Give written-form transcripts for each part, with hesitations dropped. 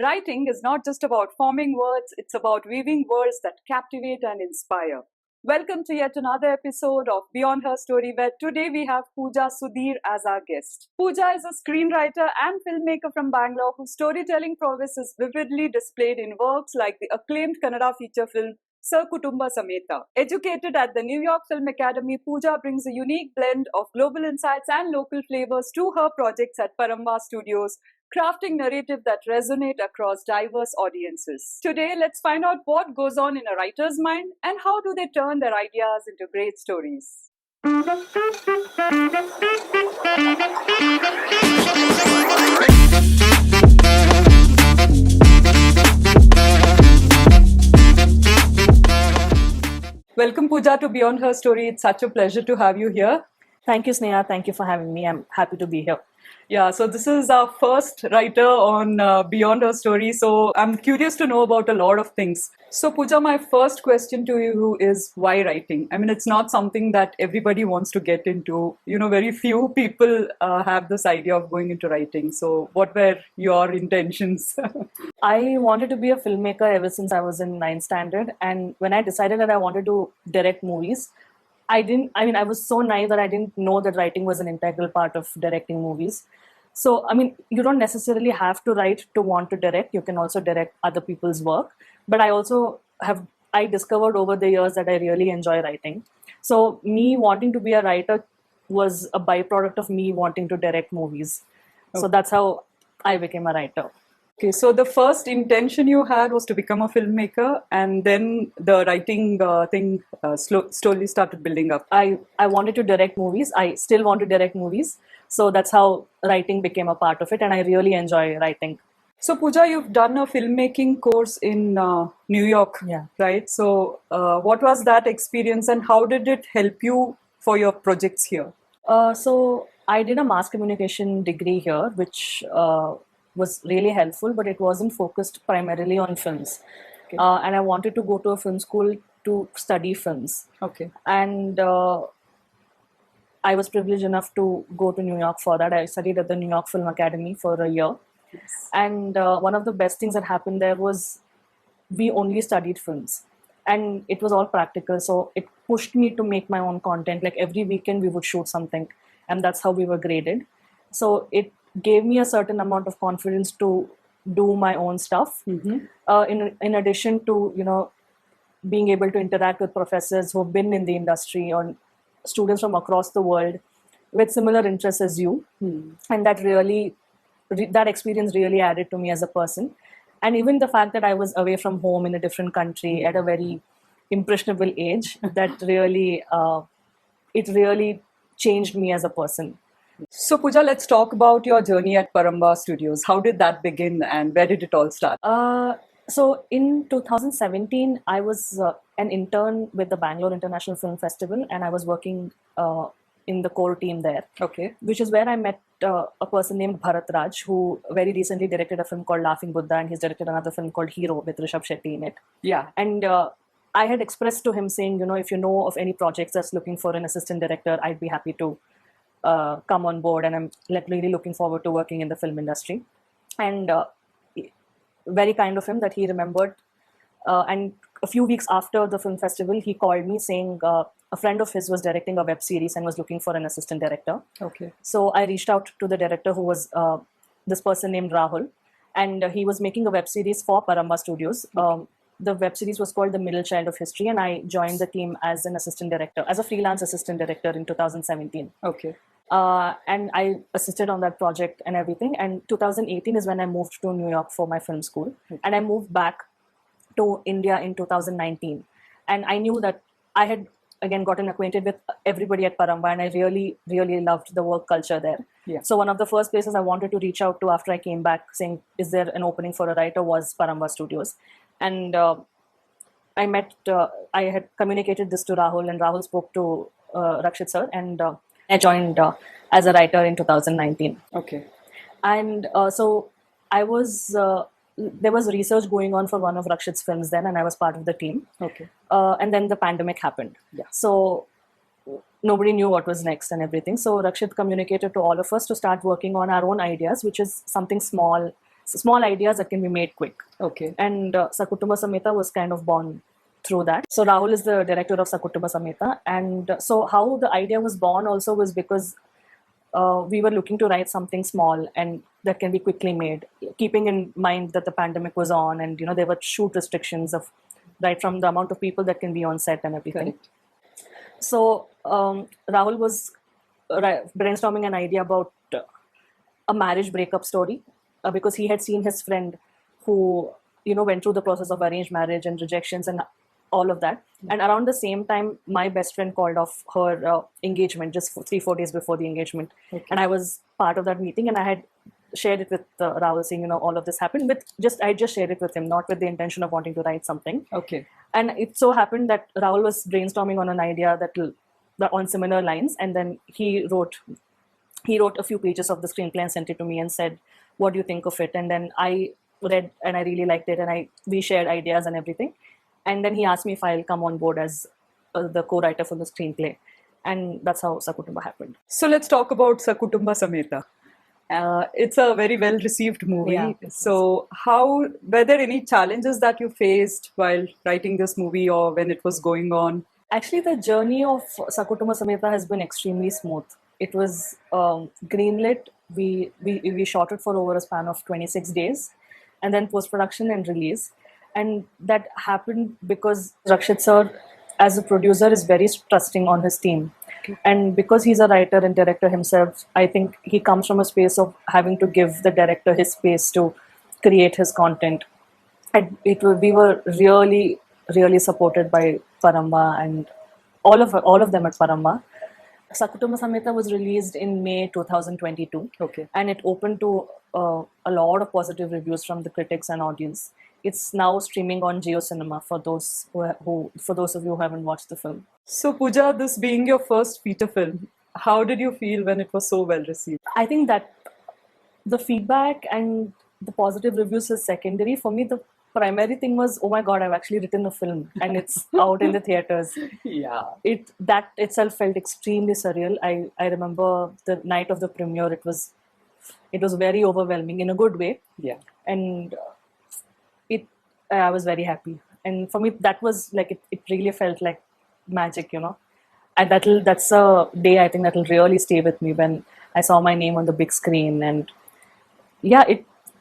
Writing is not just about forming words, it's about weaving worlds that captivate and inspire. Welcome to yet another episode of Beyond HerStory, where today we have Pooja Sudhir as our guest. Pooja is a screenwriter and filmmaker from Bangalore whose storytelling prowess is vividly displayed in works like the acclaimed Kannada feature film Sakutumba Sametha. Educated at the New York Film Academy, Pooja brings a unique blend of global insights and local flavors to her projects at Paramvah Studios, crafting narrative that resonate across diverse audiences. Today, let's find out what goes on in a writer's mind and how do they turn their ideas into great stories. Welcome, Pooja, to Beyond Her Story. It's such a pleasure to have you here. Thank you, Sneha. Thank you for having me. I'm happy to be here. Yeah, so this is our first writer on Beyond Her Story. So I'm curious to know about a lot of things. So Pooja, my first question to you is why writing? I mean, it's not something that everybody wants to get into. You know, very few people have this idea of going into writing. So what were your intentions? I wanted to be a filmmaker ever since I was in 9th standard. And when I decided that I wanted to direct movies, I was so naive that I didn't know that writing was an integral part of directing movies. So, you don't necessarily have to write to want to direct. You can also direct other people's work. But I discovered over the years that I really enjoy writing. So, me wanting to be a writer was a byproduct of me wanting to direct movies. Okay. So, that's how I became a writer. Okay, so the first intention you had was to become a filmmaker, and then the writing thing slowly started building up. I wanted to direct movies. I still want to direct movies. So that's how writing became a part of it, and I really enjoy writing. So Pooja, you've done a filmmaking course in New York, yeah, right? So what was that experience, and how did it help you for your projects here? So I did a mass communication degree here, which was really helpful, but it wasn't focused primarily on films. Okay. And I wanted to go to a film school to study films. Okay. And I was privileged enough to go to New York for that. I studied at the New York Film Academy for a year. Yes. And one of the best things that happened there was we only studied films. And it was all practical. So it pushed me to make my own content. Like every weekend we would shoot something. And that's how we were graded. So it gave me a certain amount of confidence to do my own stuff. Mm-hmm. In addition to, being able to interact with professors who've been in the industry or students from across the world with similar interests as you. And that experience really added to me as a person. And even the fact that I was away from home in a different country at a very impressionable age, that really, it really changed me as a person. So Pooja, let's talk about your journey at Paramvah Studios. How did that begin and where did it all start? So in 2017, I was an intern with the Bangalore International Film Festival, and I was working in the core team there. Okay. Which is where I met a person named Bharat Raj, who very recently directed a film called Laughing Buddha, and he's directed another film called Hero with Rishabh Shetty in it. Yeah. And I had expressed to him saying, if you know of any projects that's looking for an assistant director, I'd be happy to come on board, and I'm really looking forward to working in the film industry. And very kind of him that he remembered. And a few weeks after the film festival, he called me saying a friend of his was directing a web series and was looking for an assistant director. Okay. So I reached out to the director, who was this person named Rahul, and he was making a web series for Paramvah Studios. Okay. The web series was called The Middle Child of History, and I joined the team as an assistant director, as a freelance assistant director in 2017. Okay. And I assisted on that project and everything. And 2018 is when I moved to New York for my film school. Okay. And I moved back to India in 2019. And I knew that I had, again, gotten acquainted with everybody at Paramvah, and I really, really loved the work culture there. Yeah. So one of the first places I wanted to reach out to after I came back saying, is there an opening for a writer, was Paramvah Studios. And I had communicated this to Rahul, and Rahul spoke to Rakshit sir, and I joined as a writer in 2019. Okay. And so I was, there was research going on for one of Rakshit's films then, and I was part of the team. Okay. And then the pandemic happened. Yeah. So nobody knew what was next and everything. So Rakshit communicated to all of us to start working on our own ideas, which is something small, small ideas that can be made quick. Okay. And Sakutumba Sametha was kind of born through that. So Rahul is the director of Sakutumba Sametha, and so how the idea was born also was because we were looking to write something small and that can be quickly made, keeping in mind that the pandemic was on, and there were shoot restrictions of right from the amount of people that can be on set and everything. Correct. So Rahul was brainstorming an idea about a marriage breakup story because he had seen his friend who went through the process of arranged marriage and rejections and all of that. And around the same time, my best friend called off her engagement just 3-4 days before the engagement. Okay. And I was part of that meeting, and I had shared it with Rahul, saying, all of this happened. I just shared it with him, not with the intention of wanting to write something. Okay. And it so happened that Rahul was brainstorming on an idea that on similar lines, and then he wrote a few pages of the screenplay and sent it to me and said, "What do you think of it?" And then I read and I really liked it, and we shared ideas and everything. And then he asked me if I'll come on board as the co-writer for the screenplay, and that's how Sakutumba happened. So let's talk about Sakutumba Sametha. It's a very well-received movie. Yeah. So were there any challenges that you faced while writing this movie or when it was going on? Actually, the journey of Sakutumba Sametha has been extremely smooth. It was greenlit. We shot it for over a span of 26 days, and then post-production and release. And that happened because Rakshit sir, as a producer, is very trusting on his team. Okay. And because he's a writer and director himself, I think he comes from a space of having to give the director his space to create his content. And we were really, really supported by Paramvah and all of them at Paramvah. Sakutumba Sametha was released in May 2022. Okay. And it opened to a lot of positive reviews from the critics and audience. It's now streaming on Jio Cinema for those of you who haven't watched the film. So Pooja, this being your first feature film, how did you feel when it was so well received? I think that the feedback and the positive reviews is secondary. For me, the primary thing was, oh my God, I've actually written a film and it's out in the theaters. Yeah. That itself felt extremely surreal. I remember the night of the premiere, it was very overwhelming in a good way. Yeah. And I was very happy. And for me, that was like, it really felt like magic, And that's a day I think that'll really stay with me, when I saw my name on the big screen. And yeah,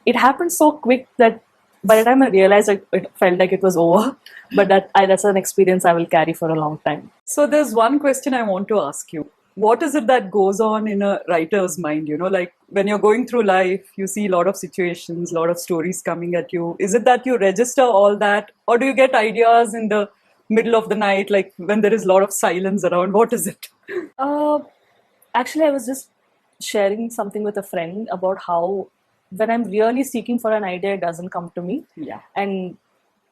it happened so quick that by the time I realized it felt like it was over. But that's an experience I will carry for a long time. So there's one question I want to ask you. What is it that goes on in a writer's mind? Like when you're going through life, you see a lot of situations, a lot of stories coming at you. Is it that you register all that, or do you get ideas in the middle of the night, like when there is a lot of silence around? What is it? Actually, I was just sharing something with a friend about how when I'm really seeking for an idea, it doesn't come to me. Yeah. And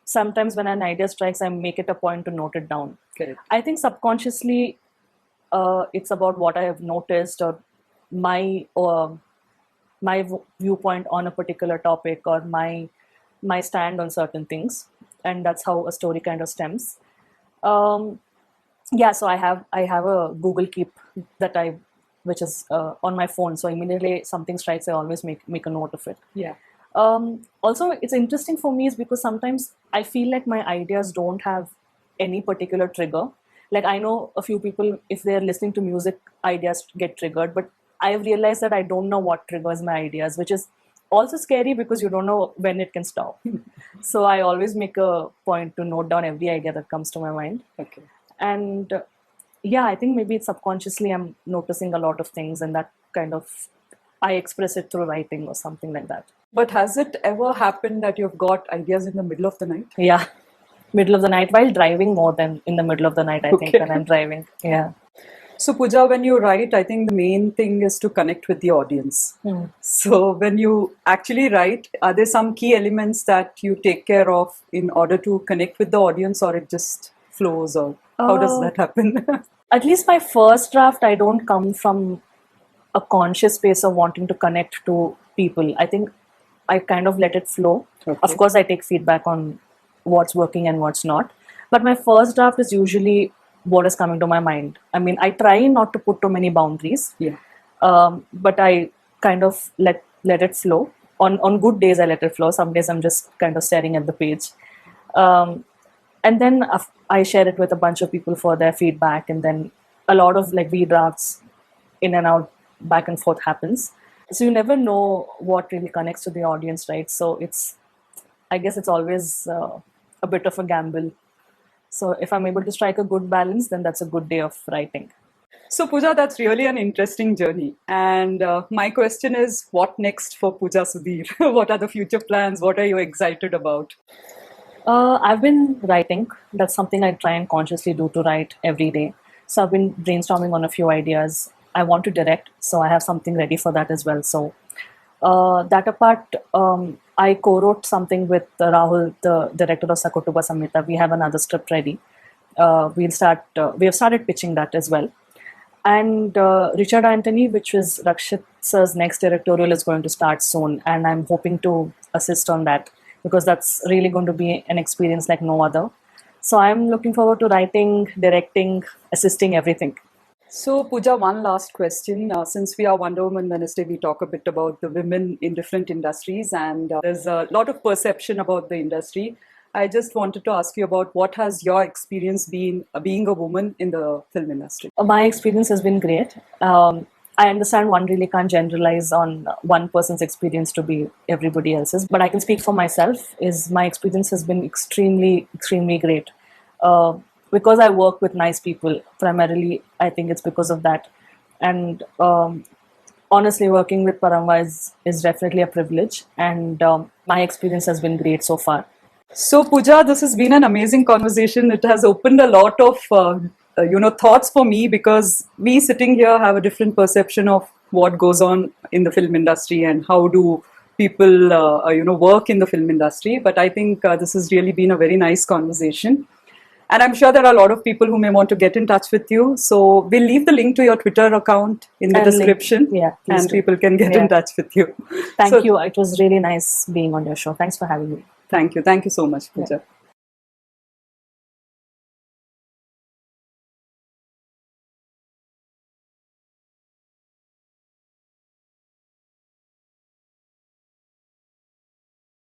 sometimes when an idea strikes, I make it a point to note it down. Correct. I think subconsciously, it's about what I have noticed, or my viewpoint on a particular topic, or my stand on certain things, and that's how a story kind of stems. So I have a Google Keep which is on my phone. So immediately something strikes, I always make a note of it. Yeah. Also, it's interesting for me is because sometimes I feel like my ideas don't have any particular trigger. Like I know a few people, if they're listening to music, ideas get triggered, but I've realized that I don't know what triggers my ideas, which is also scary because you don't know when it can stop. So I always make a point to note down every idea that comes to my mind. Okay. And I think maybe it's subconsciously I'm noticing a lot of things, and that kind of I express it through writing or something like that. But has it ever happened that you've got ideas in the middle of the night? Yeah. Middle of the night, while driving, more than in the middle of the night, I think, when I'm driving. Yeah. So Pooja, when you write, I think the main thing is to connect with the audience. So when you actually write, are there some key elements that you take care of in order to connect with the audience, or it just flows, or how does that happen? At least my first draft, I don't come from a conscious space of wanting to connect to people. I think I kind of let it flow. Okay. Of course, I take feedback on what's working and what's not. But my first draft is usually what is coming to my mind. I mean, I try not to put too many boundaries. Yeah. But I kind of let it flow. on good days I let it flow. Some days I'm just kind of staring at the page. And then I share it with a bunch of people for their feedback, and then a lot of like redrafts in and out, back and forth happens. So you never know what really connects to the audience, right? So I guess it's always a bit of a gamble. So if I'm able to strike a good balance, then that's a good day of writing. So Pooja, that's really an interesting journey. And my question is, what next for Pooja Sudhir? What are the future plans? What are you excited about? I've been writing. That's something I try and consciously do, to write every day. So I've been brainstorming on a few ideas. I want to direct, so I have something ready for that as well. So that apart, I co-wrote something with Rahul, the director of Sakutumba Sametha. We have another script ready. We have started pitching that as well. And Richard Anthony, which was Rakshit sir's next directorial, is going to start soon, and I'm hoping to assist on that because that's really going to be an experience like no other. So I'm looking forward to writing, directing, assisting, everything. So Pooja, one last question. Since we are Wonder Woman Wednesday, we talk a bit about the women in different industries, and there's a lot of perception about the industry. I just wanted to ask you about what has your experience been being a woman in the film industry? My experience has been great. I understand one really can't generalize on one person's experience to be everybody else's, but I can speak for myself. Is my experience has been extremely, extremely great. Because I work with nice people, primarily, I think it's because of that. And honestly, working with Paramvah is definitely a privilege, and my experience has been great so far. So Pooja, this has been an amazing conversation. It has opened a lot of thoughts for me, because we sitting here have a different perception of what goes on in the film industry and how do people work in the film industry. But I think this has really been a very nice conversation. And I'm sure there are a lot of people who may want to get in touch with you. So we'll leave the link to your Twitter account in the description. And people can get in touch with you. Thank you. It was really nice being on your show. Thanks for having me. Thank you. Thank you so much, Pooja.